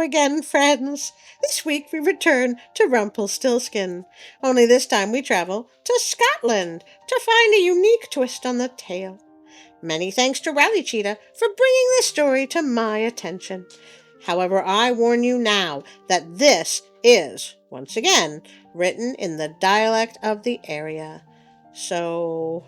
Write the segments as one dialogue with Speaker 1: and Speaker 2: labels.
Speaker 1: again, friends. This week we return to Rumpelstiltskin. Only this time we travel to Scotland to find a unique twist on the tale. Many thanks to Rally Cheetah for bringing this story to my attention. However, I warn you now that this is, once again, written in the dialect of the area. So,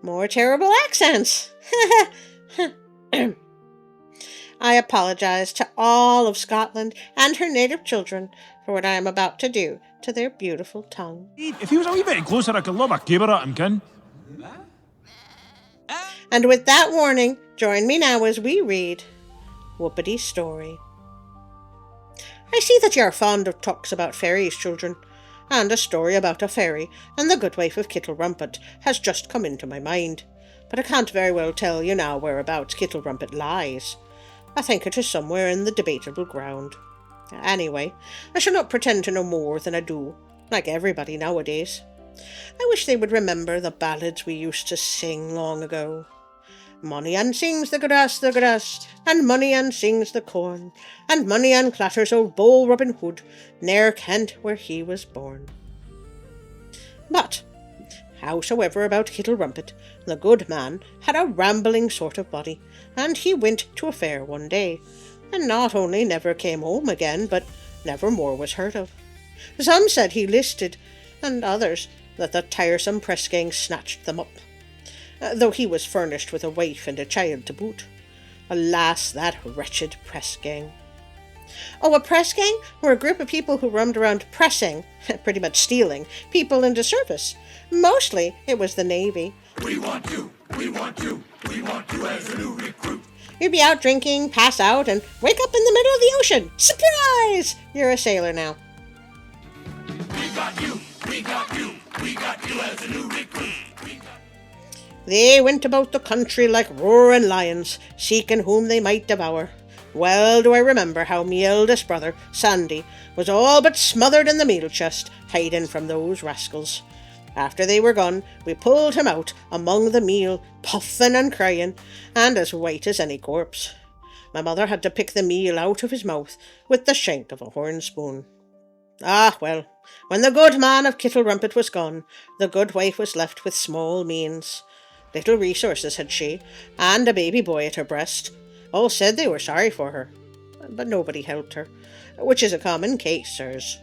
Speaker 1: more terrible accents. I apologize to all of Scotland and her native children for what I am about to do to their beautiful tongue.
Speaker 2: If he was a wee bit closer, I could lob a caber at him, kin.
Speaker 1: And with that warning, join me now as we read Whuppity's story. I see that you are fond of talks about fairies, children, and a story about a fairy and the good wife of Kittle Rumpet has just come into my mind, but I can't very well tell you now whereabouts Kittle Rumpet lies. I think it is somewhere in the debatable ground. Anyway, I shall not pretend to know more than I do, like everybody nowadays. I wish they would remember the ballads we used to sing long ago. Money and sings the grass, and money and sings the corn, and money and clatters old Bold Robin Hood, ne'er kent where he was born. But, howsoever about Kittle Rumpet, the good man had a rambling sort of body, and he went to a fair one day, and not only never came home again, but never more was heard of. Some said he listed, and others that the tiresome press gang snatched them up, though he was furnished with a wife and a child to boot. Alas, that wretched press gang. Oh, a press gang were a group of people who roamed around pressing, pretty much stealing, people into service. Mostly it was the Navy.
Speaker 3: We want you, we want you, we want you as a new recruit.
Speaker 1: You'd be out drinking, pass out, and wake up in the middle of the ocean. Surprise! You're a sailor now.
Speaker 3: We got you, we got you, we got you as a new recruit.
Speaker 1: They went about the country like roaring lions, seeking whom they might devour. Well do I remember how me eldest brother, Sandy, was all but smothered in the meal chest, hiding from those rascals. After they were gone, we pulled him out among the meal, puffing and crying, and as white as any corpse. My mother had to pick the meal out of his mouth with the shank of a horn spoon. Ah, well, when the good man of Kittle Rumpet was gone, the good wife was left with small means. Little resources had she, and a baby boy at her breast. All said they were sorry for her, but nobody helped her, which is a common case, sirs.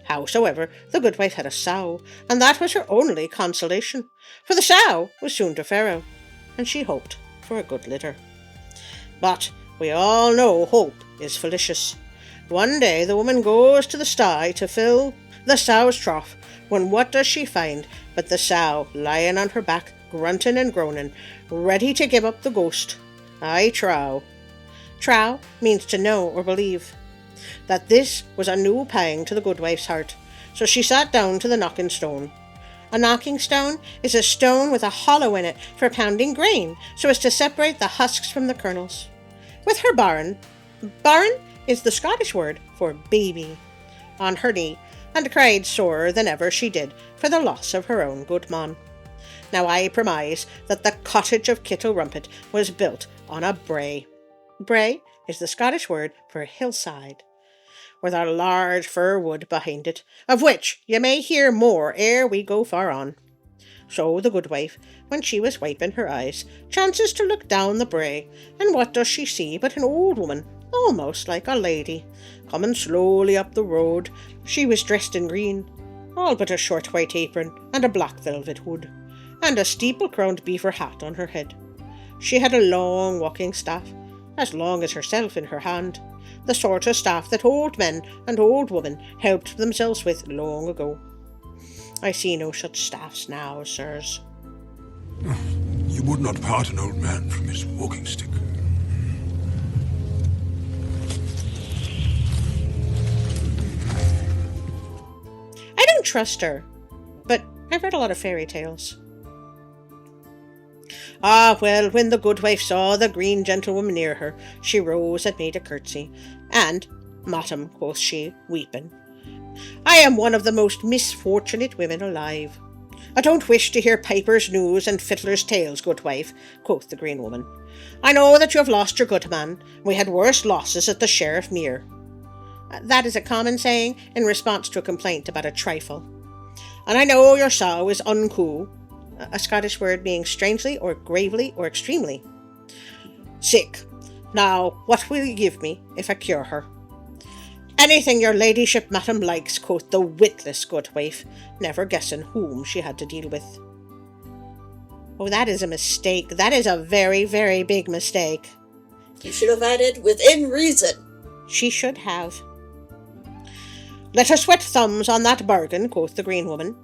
Speaker 1: Howsoever, the good wife had a sow, and that was her only consolation, for the sow was soon to farrow, and she hoped for a good litter. But we all know hope is fallacious. One day the woman goes to the sty to fill the sow's trough, when what does she find but the sow lying on her back, grunting and groaning, ready to give up the ghost. I trow. Trow means to know or believe. That this was a new pang to the good wife's heart, so she sat down to the knocking stone. A knocking stone is a stone with a hollow in it for pounding grain, so as to separate the husks from the kernels. With her barn is the Scottish word for baby, on her knee, and cried sorer than ever she did for the loss of her own good man. Now I premise that the cottage of Kittle Rumpet was built on a brae. Brae is the Scottish word for hillside, with a large fir wood behind it, of which you may hear more ere we go far on. So the good wife, when she was wiping her eyes, chances to look down the brae, and what does she see but an old woman, almost like a lady, coming slowly up the road. She was dressed in green, all but a short white apron and a black velvet hood, and a steeple-crowned beaver hat on her head. She had a long walking staff, as long as herself, in her hand, the sort of staff that old men and old women helped themselves with long ago. I see no such staffs now, sirs.
Speaker 4: You would not part an old man from his walking stick.
Speaker 1: I don't trust her, but I've read a lot of fairy tales. Ah, well, when the good wife saw the green gentlewoman near her, she rose and made a curtsy, and, "Madam," quoth she, weeping, "I am one of the most misfortunate women alive. I don't wish to hear piper's news and fiddler's tales, good wife, quoth the green woman. I know that you have lost your good man. We had worse losses at the Sheriff Mere. That is a common saying in response to a complaint about a trifle. And I know your sow is unco, a Scottish word meaning strangely or gravely or extremely sick. Now, what will you give me if I cure her? Anything your ladyship, madam, likes, quoth the witless good wife, never guessing whom she had to deal with. Oh, that is a mistake. That is a very, very big mistake.
Speaker 5: You should have added within reason.
Speaker 1: She should have. Let her sweat thumbs on that bargain, quoth the green woman.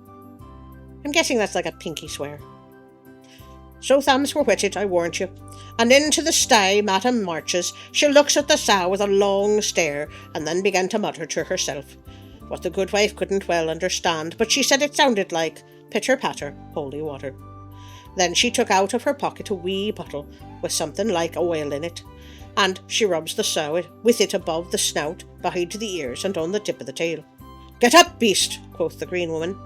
Speaker 1: I'm guessing that's like a pinky swear. So thumbs were whetted, I warrant you, and into the sty madam marches. She looks at the sow with a long stare, and then began to mutter to herself, what the good wife couldn't well understand, but she said it sounded like pitter-patter, holy water. Then she took out of her pocket a wee bottle with something like oil in it, and she rubs the sow with it above the snout, behind the ears, and on the tip of the tail. Get up, beast, quoth the green woman.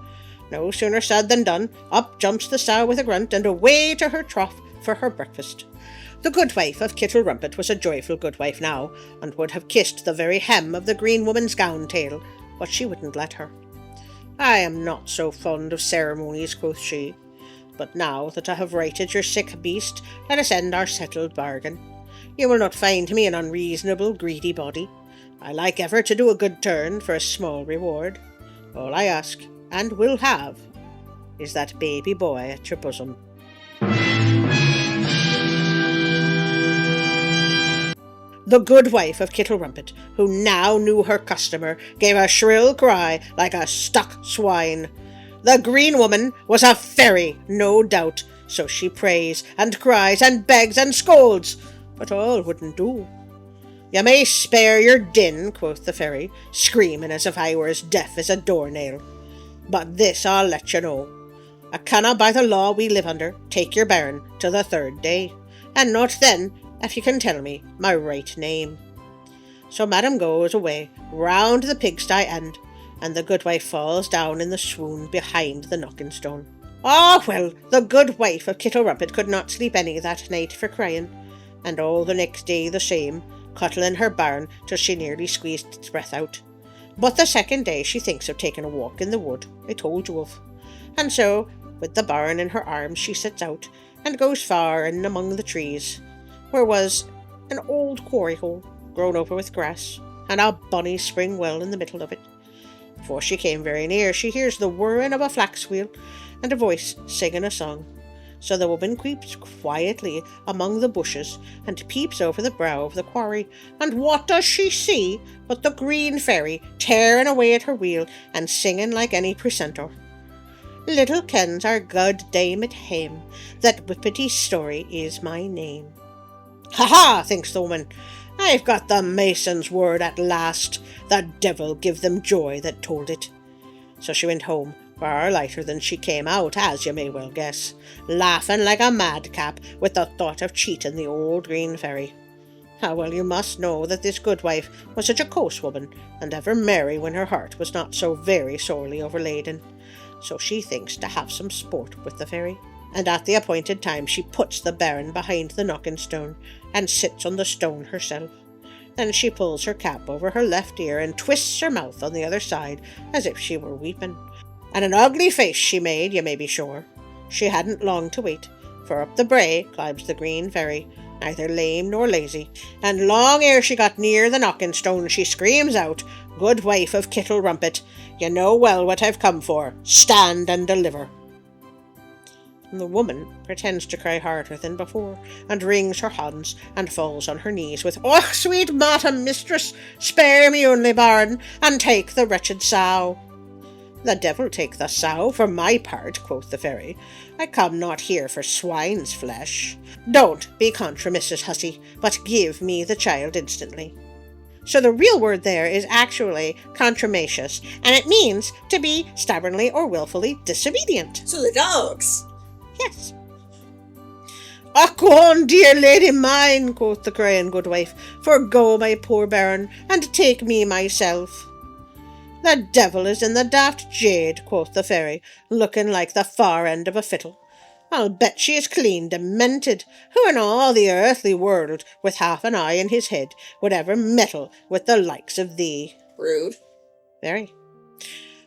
Speaker 1: No sooner said than done. Up jumps the sow with a grunt, and away to her trough for her breakfast. The good wife of Kittle Rumpet was a joyful good wife now, and would have kissed the very hem of the green woman's gown tail, but she wouldn't let her. I am not so fond of ceremonies, quoth she, but now that I have righted your sick beast, let us end our settled bargain. You will not find me an unreasonable, greedy body. I like ever to do a good turn for a small reward. All I ask, and will have, is that baby boy at your bosom. The good wife of Kittle Rumpet, who now knew her customer, gave a shrill cry like a stuck swine. The green woman was a fairy, no doubt, so she prays and cries and begs and scolds, but all wouldn't do. You may spare your din, quoth the fairy, screaming as if I were as deaf as a doornail. But this I'll let you know. I canna by the law we live under take your bairn till the third day, and not then if you can tell me my right name. So madam goes away round the pigsty end, and the good wife falls down in the swoon behind the knocking stone. Ah, well, the good wife of Kittle Rumpet could not sleep any that night for crying, and all the next day the same, cuddling her bairn till she nearly squeezed its breath out. But the second day she thinks of taking a walk in the wood I told you of, and so, with the bairn in her arms, she sets out, and goes far in among the trees, where was an old quarry hole, grown over with grass, and a bonny spring well in the middle of it. Before she came very near, she hears the whirring of a flax wheel, and a voice singing a song. So the woman creeps quietly among the bushes, and peeps over the brow of the quarry, and what does she see but the green fairy tearing away at her wheel, and singing like any precentor. Little kens our good dame at hame, that Whuppity Stoorie is my name. Ha ha, thinks the woman, I've got the mason's word at last. The devil give them joy that told it. So she went home, far lighter than she came out, as you may well guess, laughing like a madcap with the thought of cheating the old green fairy. Ah, well, you must know that this good wife was a jocose woman, and ever merry when her heart was not so very sorely overladen. So she thinks to have some sport with the fairy, and at the appointed time she puts the bairn behind the knocking stone, and sits on the stone herself. Then she pulls her cap over her left ear, and twists her mouth on the other side, as if she were weeping. And an ugly face she made, you may be sure. She hadn't long to wait, for up the brae climbs the green fairy, neither lame nor lazy, and long ere she got near the knocking stone, she screams out, Good wife of Kittle Rumpet, you know well what I've come for. Stand and deliver. And the woman pretends to cry harder than before, and wrings her hands, and falls on her knees with, Oh, sweet madam mistress, spare me only bairn, and take the wretched sow. The devil take the sow, for my part, quoth the fairy. I come not here for swine's flesh. Don't be contra, Mrs. Hussy, but give me the child instantly. So the real word there is actually contumacious, and it means to be stubbornly or wilfully disobedient.
Speaker 5: So the dogs.
Speaker 1: Yes. Ah, go on, dear lady mine, quoth the crying good wife, forgo my poor bairn, and take me myself. "The devil is in the daft jade," quoth the fairy, looking like the far end of a fiddle. "I'll bet she is clean demented. Who in all the earthly world, with half an eye in his head, would ever meddle with the likes of thee?"
Speaker 5: Rude.
Speaker 1: Very.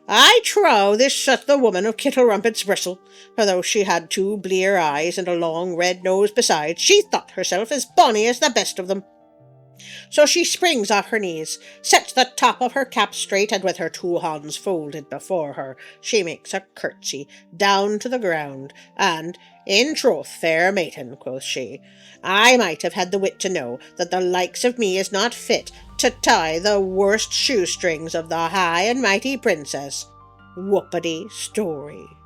Speaker 1: "I trow this set the woman of Kittlerumpet's bristle, for though she had 2 blear eyes and a long red nose besides, she thought herself as bonny as the best of them. So she springs off her knees, sets the top of her cap straight, and with her 2 hands folded before her, she makes a curtsy down to the ground, and, 'In troth, fair maiden,' quoth she, 'I might have had the wit to know that the likes of me is not fit to tie the worst shoestrings of the high and mighty princess, Whuppity Stoorie.'"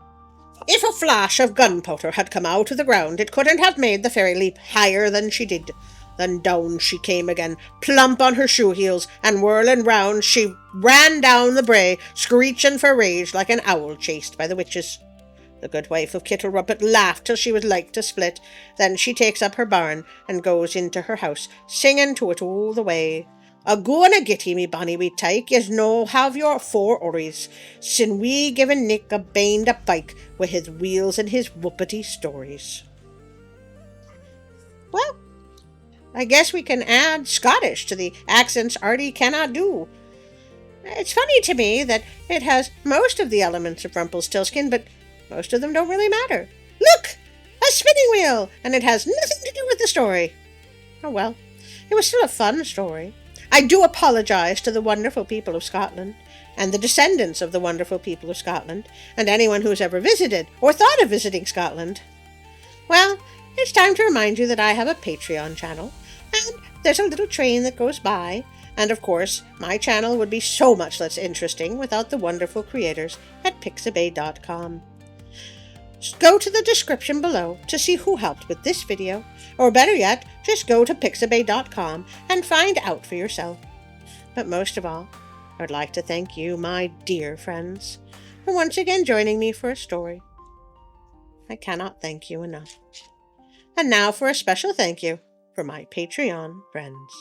Speaker 1: If a flash of gunpowder had come out of the ground, it couldn't have made the fairy leap higher than she did. Then down she came again, plump on her shoe heels, and whirling round, she ran down the brae, screeching for rage like an owl chased by the witches. The good wife of Kittlerumpet laughed till she was like to split. Then she takes up her barn and goes into her house, singing to it all the way. "A goin' a git ye, me bonny wee tyke, yez no have your 4 orries, sin we given Nick a bained a bike wi' his wheels and his whuppity stories." Well, I guess we can add Scottish to the accents Artie cannot do. It's funny to me that it has most of the elements of Rumpelstiltskin, but most of them don't really matter. Look! A spinning wheel! And it has nothing to do with the story. Oh well, it was still a fun story. I do apologize to the wonderful people of Scotland, and the descendants of the wonderful people of Scotland, and anyone who's ever visited or thought of visiting Scotland. Well, it's time to remind you that I have a Patreon channel, and there's a little train that goes by, and of course, my channel would be so much less interesting without the wonderful creators at pixabay.com. Go to the description below to see who helped with this video, or better yet, just go to pixabay.com and find out for yourself. But most of all, I would like to thank you, my dear friends, for once again joining me for a story. I cannot thank you enough. And now for a special thank you for my Patreon friends.